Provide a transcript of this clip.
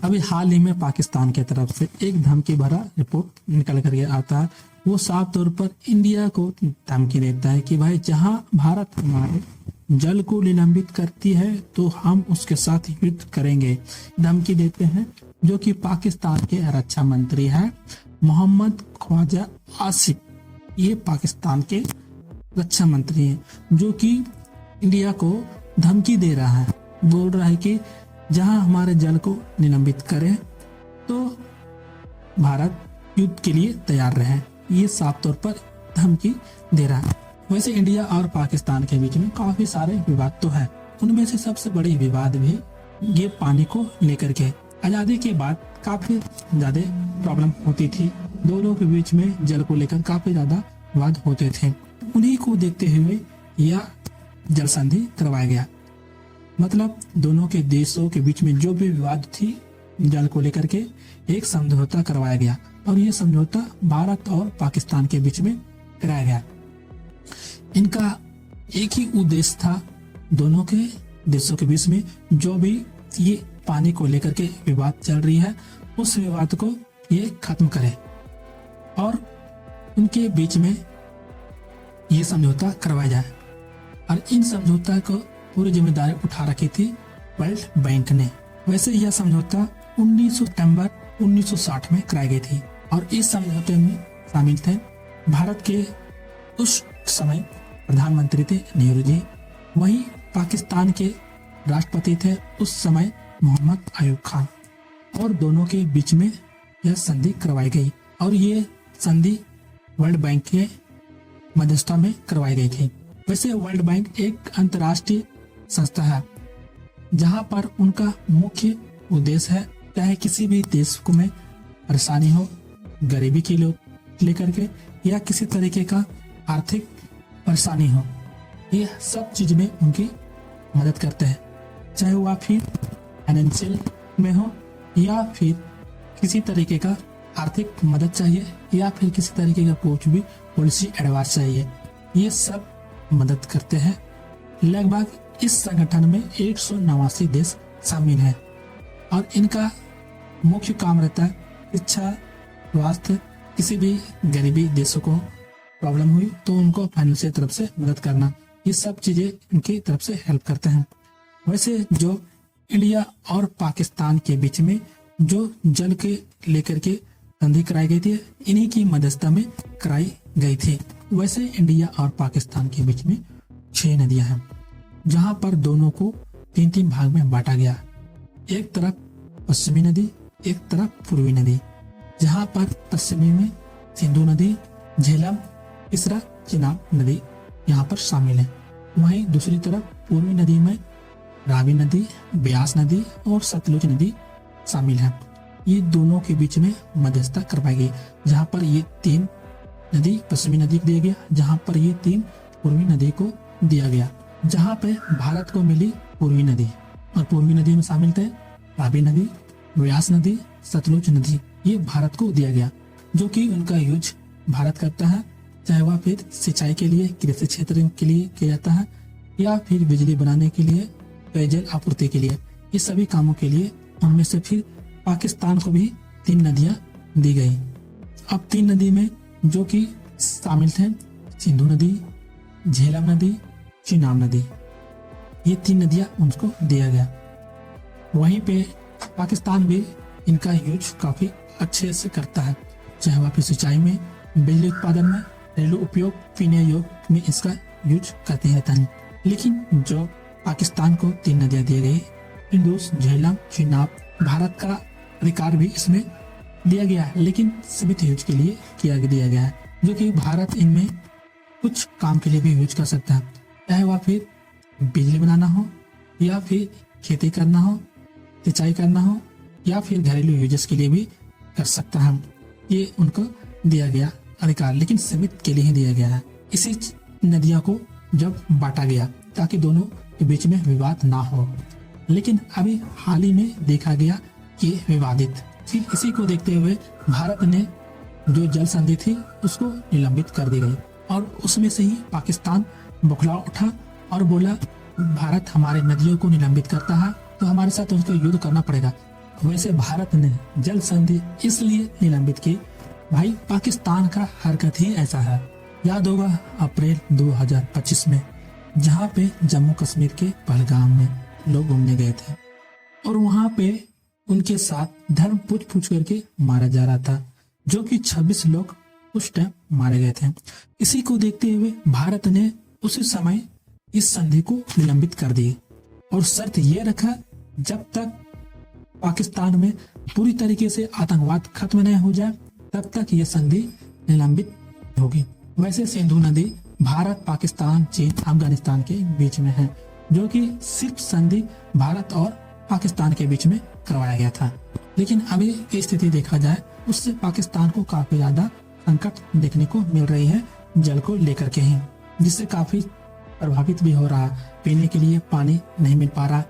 अभी हाल ही में पाकिस्तान की तरफ से एक धमकी भरा रिपोर्ट निकल करके आता है। वो साफ तौर पर इंडिया को धमकी देता है कि भाई जहां भारत हमारे जल को निलंबित करती है तो हम उसके साथ युद्ध करेंगे, धमकी देते हैं। जो कि पाकिस्तान के रक्षा मंत्री है मोहम्मद ख्वाजा आसिफ, ये पाकिस्तान के रक्षा मंत्री हैं जो कि इंडिया को धमकी दे रहा है, बोल रहा है कि जहां हमारे जल को निलंबित करे तो भारत युद्ध के लिए तैयार रहे। ये साफ तौर पर धमकी दे रहा है। वैसे इंडिया और पाकिस्तान के बीच में काफी सारे विवाद तो है, उनमें से सबसे बड़ी विवाद भी ये पानी को लेकर के। आजादी के बाद काफी ज्यादा प्रॉब्लम होती थी, दोनों के बीच में जल को लेकर काफी ज्यादा विवाद होते थे। उन्हीं को देखते हुए यह जल संधि करवाया गया। मतलब दोनों के देशों के बीच में जो भी विवाद थी जल को लेकर के एक समझौता करवाया गया और ये समझौता भारत और पाकिस्तान के बीच में कराया गया। इनका एक ही उद्देश्य था, दोनों के देशों के बीच में जो भी ये पानी को लेकर के विवाद चल रही है उस विवाद को ये खत्म करे और उनके बीच में ये समझौता करवाया जाए। और इन समझौता को पूरी जिम्मेदारी उठा रखी थी वर्ल्ड बैंक ने। वैसे यह समझौता 19 सितंबर 1960 में कराई गई थी और इस समझौते में शामिल थे भारत के उस समय प्रधानमंत्री थे नेहरू जी, वहीं पाकिस्तान के राष्ट्रपति थे उस समय मोहम्मद अयूब खान, और दोनों के बीच में यह संधि करवाई गई और ये संधि वर्ल्ड बैंक के मध्यस्थता में करवाई गई थी। वैसे वर्ल्ड बैंक एक अंतर्राष्ट्रीय संस्था है जहां पर उनका मुख्य उद्देश्य है चाहे किसी भी देश को में परेशानी हो, गरीबी की लेकर के या किसी तरीके का आर्थिक परेशानी हो, ये सब चीज में उनकी मदद करते हैं, चाहे वह फिर फाइनेंशियल में हो या फिर किसी तरीके का आर्थिक मदद चाहिए या फिर किसी तरीके का कुछ भी पॉलिसी एडवाइस चाहिए, ये सब मदद करते हैं। लगभग इस संगठन में 189 देश शामिल हैं और इनका मुख्य काम रहता है शिक्षा, स्वास्थ्य, किसी भी गरीबी देशों को प्रॉब्लम हुई तो उनको फाइनेंशियल तरफ से मदद करना, ये सब चीजें इनकी तरफ से हेल्प करते हैं। वैसे जो इंडिया और पाकिस्तान के बीच में जो जल के लेकर के संधि कराई गई थी इन्हीं की मध्यस्थता में कराई गई थी। वैसे इंडिया और पाकिस्तान के बीच में 6 नदियां हैं जहां पर दोनों को 3-3 भाग में बांटा गया। एक तरफ पश्चिमी नदी, एक तरफ पूर्वी नदी, जहां पर पश्चिमी में सिंधु नदी, झेलम, तीसरा चिनाब नदी यहाँ पर शामिल है। वहीं दूसरी तरफ पूर्वी नदी में रावी नदी, ब्यास नदी और सतलुज नदी शामिल है। ये दोनों के बीच में मध्यस्थता करवाई गई जहाँ पर ये 3 नदी पश्चिमी नदी को दिया गया, जहाँ पर ये 3 पूर्वी नदी को दिया गया। जहाँ पे भारत को मिली पूर्वी नदी और पूर्वी नदी में शामिल थे रावी नदी, ब्यास नदी, सतलुज नदी, ये भारत को दिया गया जो कि उनका यूज भारत करता है, चाहे वह फिर सिंचाई के लिए, कृषि क्षेत्र के लिए किया जाता है या फिर बिजली बनाने के लिए, पेयजल आपूर्ति के लिए, ये सभी कामों के लिए। उनमें से फिर पाकिस्तान को भी 3 नदियां दी गई। अब 3 नदी में जो कि शामिल थे सिंधु नदी, झेलम नदी, चिनाब नदी, ये 3 नदियां उनको दिया गया। वहीं पे पाकिस्तान भी इनका यूज काफी अच्छे से करता है, चाहे वह फिर सिंचाई में, बिजली उत्पादन में, घरेलू उपयोग, पीने योग्य में इसका यूज करते रहता है। लेकिन जो पाकिस्तान को 3 नदियां दी गई, इंडस, झेलम, चिनाब, भारत का अधिकार भी इसमें दिया गया है लेकिन सीमित यूज के लिए दिया गया है, जो कि भारत इनमें कुछ काम के लिए भी यूज कर सकता है, चाहे वह फिर बिजली बनाना हो या फिर खेती करना हो, सिंचाई करना हो या फिर घरेलू यूजेस के लिए भी कर सकता है। ये उनको दिया गया अधिकार, लेकिन सीमित के लिए ही दिया गया है। इसी नदियों को जब बांटा गया ताकि दोनों के बीच में विवाद ना हो, लेकिन अभी हाल ही में देखा गया कि विवादित, फिर इसी को देखते हुए भारत ने जो जल संधि थी उसको निलंबित कर दी गई और उसमें से ही पाकिस्तान बौखला उठा और बोला भारत हमारे नदियों को निलंबित करता है तो हमारे साथ उसको युद्ध करना पड़ेगा। वैसे भारत ने जल संधि इसलिए निलंबित की, भाई पाकिस्तान का हरकत ही ऐसा है। याद होगा अप्रैल 2025 में, जहां पे जम्मू कश्मीर के पहलगाम में लोग घूमने गए थे और वहां पे उनके साथ धर्म पूछ करके मारा जा रहा था, जो कि 26 लोग उस टाइम मारे गए थे। इसी को देखते हुए भारत ने उसी समय इस संधि को निलंबित कर दी और शर्त ये रखा, जब तक पाकिस्तान में पूरी तरीके से आतंकवाद खत्म नहीं हो जाए तब तक ये संधि निलंबित होगी। वैसे सिंधु नदी भारत, पाकिस्तान, चीन, अफगानिस्तान के बीच में है, जो कि सिर्फ संधि भारत और पाकिस्तान के बीच में करवाया गया था। लेकिन अभी की स्थिति देखा जाए, उससे पाकिस्तान को काफी ज्यादा संकट देखने को मिल रही है जल को लेकर के ही, जिससे काफी प्रभावित भी हो रहा। पीने के लिए पानी नहीं मिल पा रहा।